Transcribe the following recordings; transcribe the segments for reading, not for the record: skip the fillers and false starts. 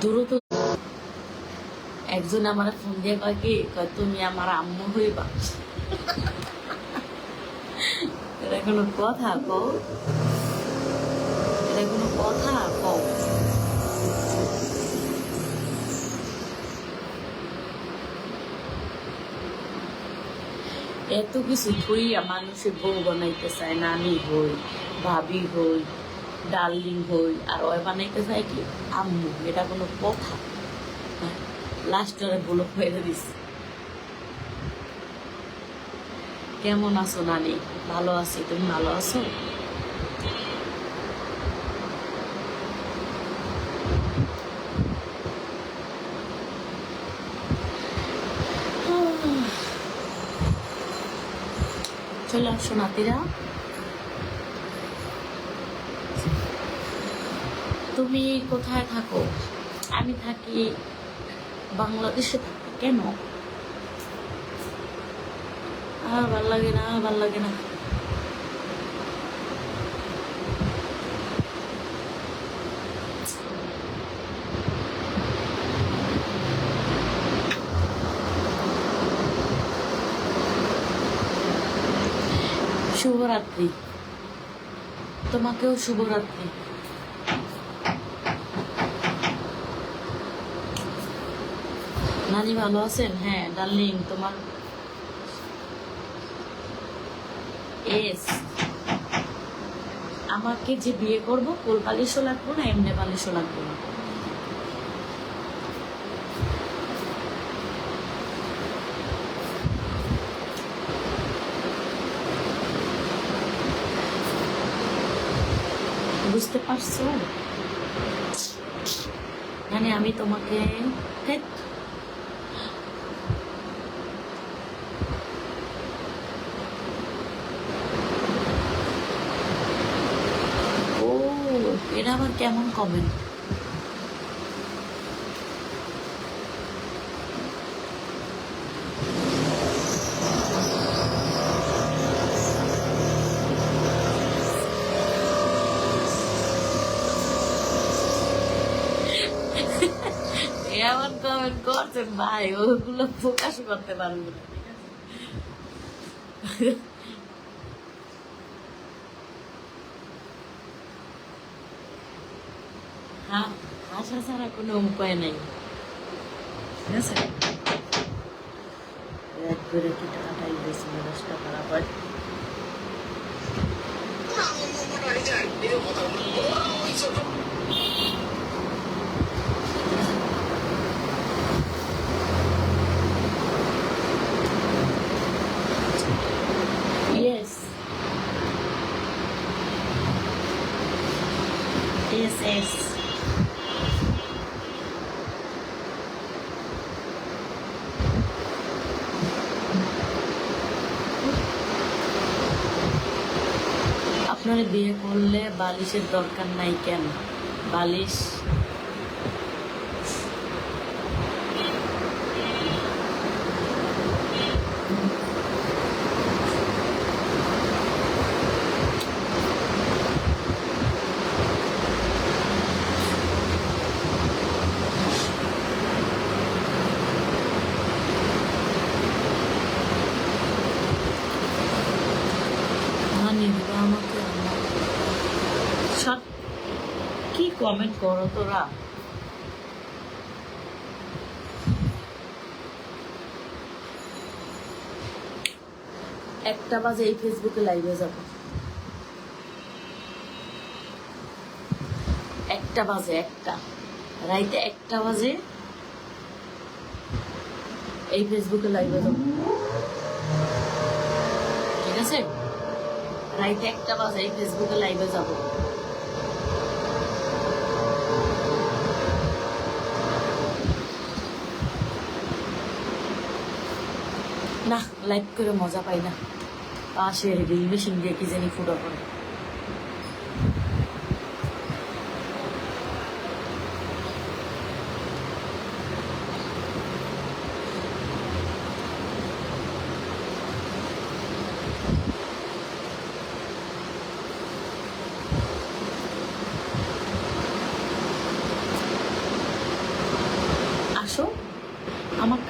দ্রুত একজন আমার ফোন দিয়ে কয় কি কয় তুমি আমার আম্মু হইবা। এটা কোনো কথা কও? এটা কোনো কথা কও? এত কিছু থইয়া মানুষের বউ বানাইতে চায়, নানি হই, ভাবি হই, ডার্লিং হই, আর ওই বানাইতে চায় কি আম্মু। এটা কোনো কথা? লাস্টরে বলো ফেলে দিস। কেমন আছো নানি? ভালো আছি, তুমি ভালো আছো? চলে আসো নাতিরা। তুমি কোথায় থাকো? আমি থাকি বাংলাদেশে থাকি। কেন? আর ভাল লাগে না, ভাল লাগে না। শুভরাত্রি, তোমাকেও শুভরাত্রি। নানি ভালো আছেন? হ্যাঁ ডার্লিং, তোমার এস আমাকে যে বিয়ে করবো কোল পালিশও লাগবো না, এমনি পালিশও লাগবো না। বুঝতে পারছো? মানে আমি তোমাকে ধ্যাৎ, ও এটা আবার কেমন কমেন্ট? এমন কমেন্ট করছেন ভাই, ওগুলো প্রকাশ করতে পারবো না। হ্যাঁ, হাসা ছাড়া কোনো উপায় নাই। ঠিক আছে, এক করে কি টাকাটাই বেশি মেজাজটা খারাপ হয়। Yes, yes, yes. আপনারা বিয়ে করলে বালিশের দরকার নাই কেন? বালিশ মানিয়ে দিবে আমাকে। সব কি কমেন্ট করো তোরা? একটা বাজে এই ফেসবুকে লাইভে যাব। একটা বাজে, একটা রাইতে 1টা বাজে এই ফেসবুকে লাইভে যাব। ঠিক আছে, রাইতে 1টা বাজে এই ফেসবুকে লাইভে যাব। না, লাইভ করে মজা পাই না। পাশে রিল মেশিন দিয়ে কি জানি ফুটো করে।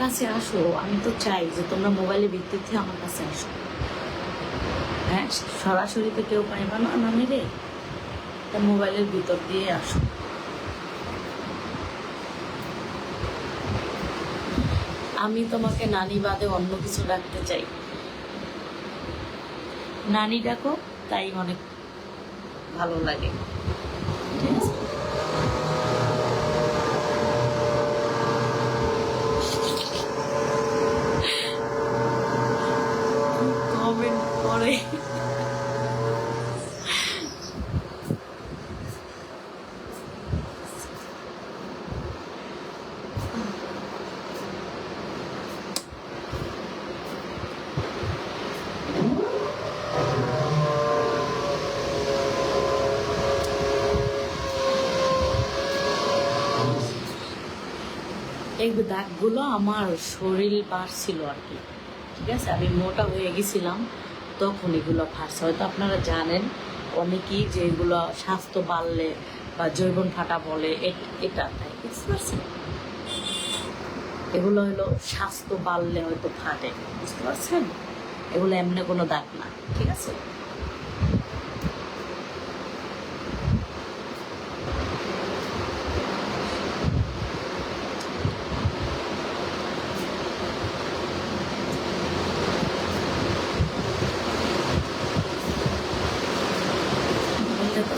কাছে আসো, আমি তো চাই যে তোমরা মোবাইলের ভিত্তিতে আমার কাছে আসো। হ্যাঁ, সরাসরি তো কেউ পাইবা না নানি রে, তা মোবাইলের ভিতর দিয়ে আসো। আমি তোমাকে নানি বাদে অন্য কিছু ডাকতে চাই, নানি ডাকো, তাই অনেক ভালো লাগে। ঠিক আছে? কমেন্ট করে এই দাগগুলো আমার শরীর বাড়ছিল আর কি। ঠিক আছে, আমি মোটা হয়ে গেছিলাম তখন এগুলো ফাটছে। হয়তো আপনারা জানেন অনেকেই যে এগুলো স্বাস্থ্য বাড়লে বা জৈবন ফাটা বলে, এটা তাই বুঝতে পারছেন। এগুলো হলো স্বাস্থ্য বাড়লে হয়তো ফাটে, বুঝতে পারছেন। এগুলো এমনি কোনো দাগ না, ঠিক আছে। বুঝতে তো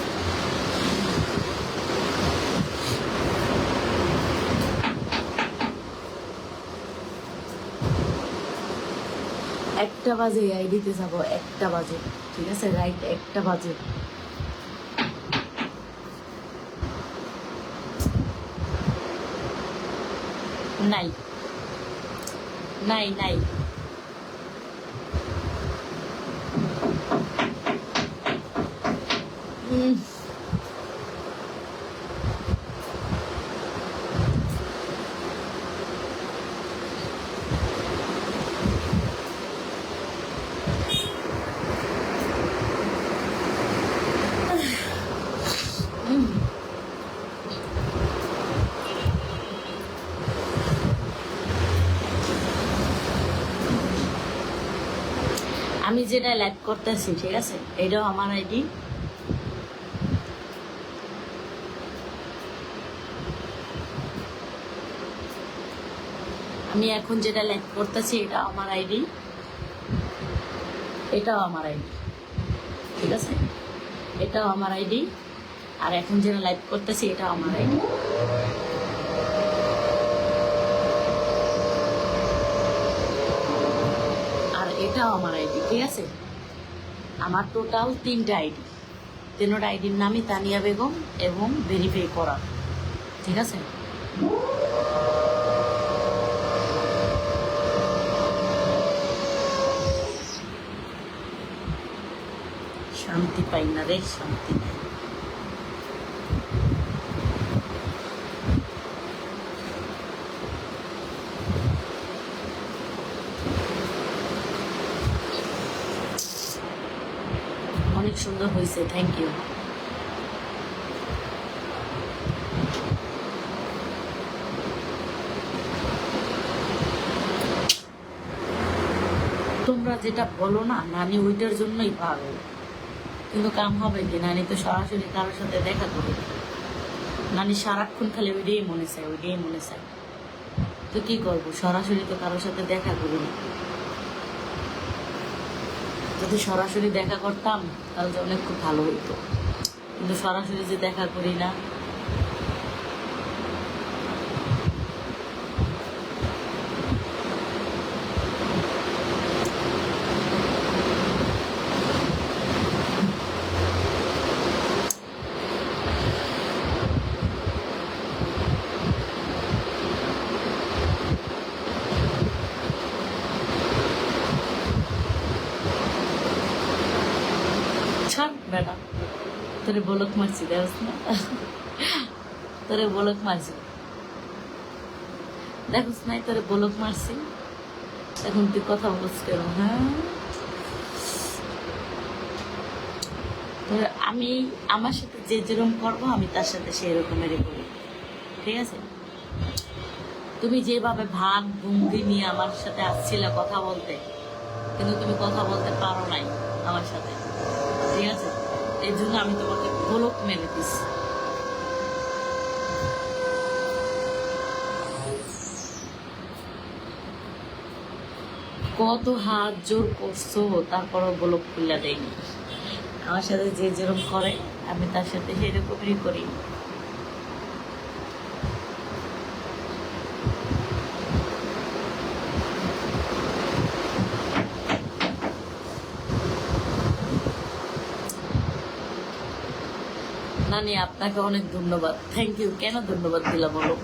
একটা বাজে আইডিতে যাবো, 1টা বাজে, ঠিক আছে, রাইট 1টা বাজে। নাই নাই নাই, আমি যেটা লাইভ করতেছি, ঠিক আছে, এটাও আমার আইডি। আমি এখন যেটা লাইভ করতেছি এটা আমার আইডি, এটাও আমার আইডি, ঠিক আছে, এটাও আমার আইডি। আর এখন যেটা লাইভ করতেছি এটাও আমার আইডি। আর এটাও আমার আইডি, ঠিক আছে। আমার টোটাল 3টা আইডি, 3টা আইডির নামই তানিয়া বেগম এবং ভেরিফাই করা, ঠিক আছে। শান্তি পাই না রে, শান্তি নাই। অনেক সুন্দর হয়েছে, থ্যাংক ইউ। তোমরা যেটা বলো না নানি ওইটার জন্যই পাগল, কিন্তু কাম হবে কি, নানি তো সরাসরি কারোর সাথে দেখা করে। নানি সারাক্ষণ খালি ওইটাই মনে চায়, ওইটাই মনে চায়। তো কি করবো, সরাসরি তো কারোর সাথে দেখা করি না। যদি সরাসরি দেখা করতাম তাহলে তো অনেক খুব ভালো হইতো, কিন্তু সরাসরি যে দেখা করি না। ছাড় বেটা, তোরে বলক মারছি, দেখছ না, তোরে বলক মারছি, দেখছ নাই, তোরে বলক মারছি। এখন তুই কথা বলছিস কেন? হ্যাঁ, আমি আমার সাথে যে যেরকম করবো আমি তার সাথে সেই রকমেরই করি, ঠিক আছে। তুমি যেভাবে ভাগ ভঙ্গি নিয়ে আমার সাথে আসছিলে কথা বলতে, কিন্তু তুমি কথা বলতে পারো নাই আমার সাথে, ঠিক আছে? এই জন্য আমি তোমাকে ব্লক মেরে দিছি। কত হাত জোর করছো, তারপরও ব্লক খুলে দেয়নি। আমার সাথে যে যেরকম করে আমি তার সাথে সেরকমই করি। নানি আপনাকে অনেক ধন্যবাদ, থ্যাংক ইউ। কেন ধন্যবাদ দিলাম বলো?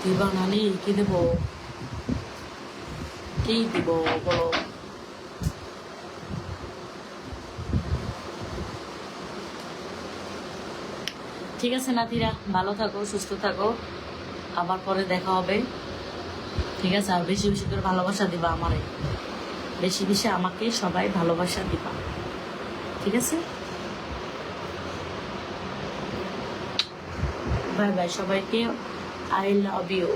দিবা নানি? কি দেব? কি দিব বলো? ঠিক আছে নাতিরা, ভালো থাকো, সুস্থ থাকো, আবার পরে দেখা হবে, ঠিক আছে? আর বেশি বেশি করে ভালোবাসা দিবা আমারে, বেশি বেশি আমাকে সবাই ভালোবাসা দিবা, ঠিক আছে? বাই বাই সবাইকে, আই লাভ ইউ।